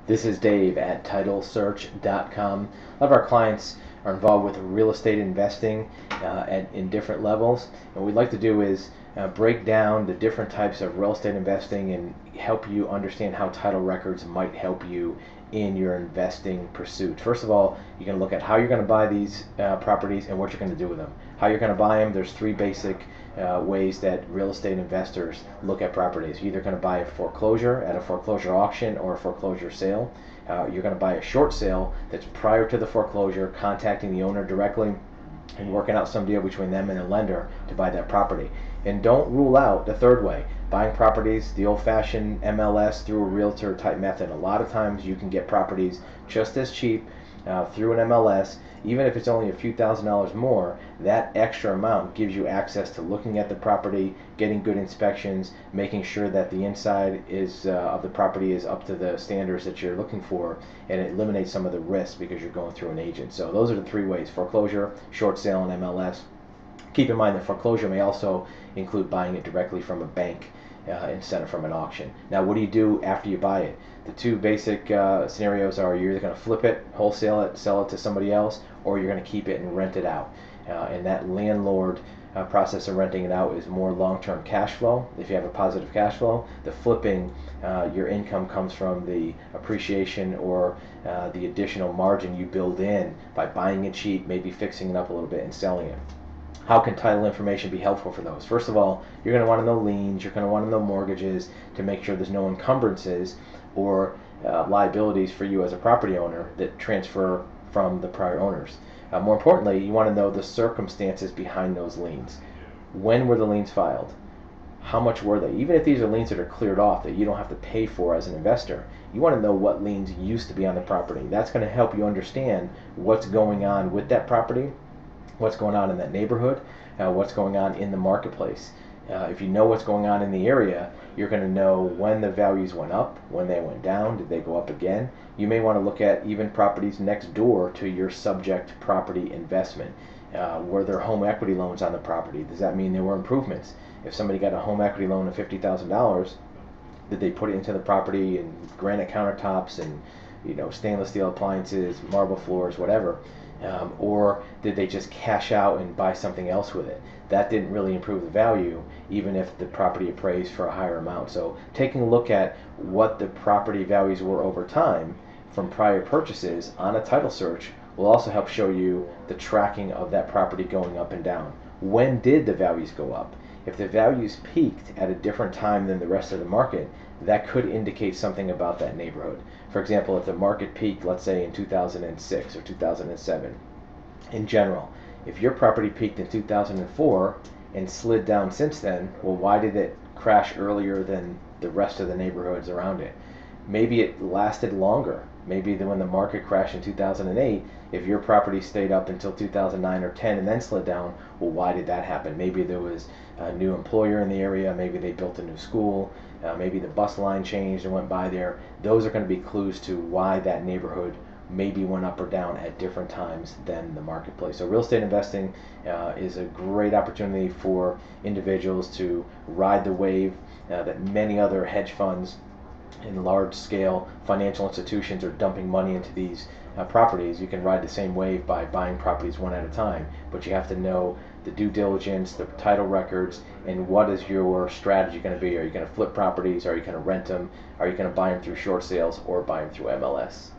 This is Dave at TitleSearch.com. A lot of our clients are involved with real estate investing in different levels. And what we'd like to do is break down the different types of real estate investing and help you understand how title records might help you in your investing pursuit. First of all, you're going to look at how you're going to buy these properties and what you're going to do with them. How you're going to buy them, there's three basic ways that real estate investors look at properties. You're either going to buy a foreclosure at a foreclosure auction or a foreclosure sale. You're going to buy a short sale that's prior to the foreclosure, contacting the owner directly and working out some deal between them and the lender to buy that property. And don't rule out the third way, buying properties the old-fashioned MLS through a realtor type method. A lot of times you can get properties just as cheap through an MLS. Even if it's only a few $1,000s more, that extra amount gives you access to looking at the property, getting good inspections, making sure that the inside is of the property is up to the standards that you're looking for, and it eliminates some of the risk because you're going through an agent. So those are the three ways: foreclosure, short sale, and MLS. Keep in mind that foreclosure may also include buying it directly from a bank instead of from an auction. Now, what do you do after you buy it? The two basic scenarios are: you're either going to flip it, wholesale it, sell it to somebody else, or you're going to keep it and rent it out. And that landlord process of renting it out is more long-term cash flow. If you have a positive cash flow, the flipping, your income comes from the appreciation or the additional margin you build in by buying it cheap, maybe fixing it up a little bit and selling it. How can title information be helpful for those? First of all, you're going to want to know liens, you're going to want to know mortgages to make sure there's no encumbrances or liabilities for you as a property owner that transfer from the prior owners. More importantly, you want to know the circumstances behind those liens. When were the liens filed? How much were they? Even if these are liens that are cleared off that you don't have to pay for as an investor, you want to know what liens used to be on the property. That's going to help you understand what's going on with that property, what's going on in that neighborhood, what's going on in the marketplace. If you know what's going on in the area, you're going to know when the values went up, when they went down, did they go up again. You may want to look at even properties next door to your subject property investment. Were there home equity loans on the property? Does that mean there were improvements? If somebody got a home equity loan of $50,000, did they put it into the property and granite countertops and stainless steel appliances, marble floors, whatever? Or did they just cash out and buy something else with it? That didn't really improve the value, even if the property appraised for a higher amount. So taking a look at what the property values were over time from prior purchases on a title search will also help show you the tracking of that property going up and down. When did the values go up? If the values peaked at a different time than the rest of the market, that could indicate something about that neighborhood. For example, if the market peaked, let's say in 2006 or 2007, in general, if your property peaked in 2004 and slid down since then, well, why did it crash earlier than the rest of the neighborhoods around it? Maybe it lasted longer. Maybe when the market crashed in 2008, if your property stayed up until 2009 or 10 and then slid down, well, why did that happen? Maybe there was a new employer in the area, maybe they built a new school, maybe the bus line changed and went by there. Those are going to be clues to why that neighborhood maybe went up or down at different times than the marketplace. So real estate investing is a great opportunity for individuals to ride the wave that many other hedge funds and large-scale financial institutions are dumping money into these properties. You can ride the same wave by buying properties one at a time, but you have to know the due diligence, the title records, and what is your strategy going to be. Are you going to flip properties? Are you going to rent them? Are you going to buy them through short sales or buy them through MLS?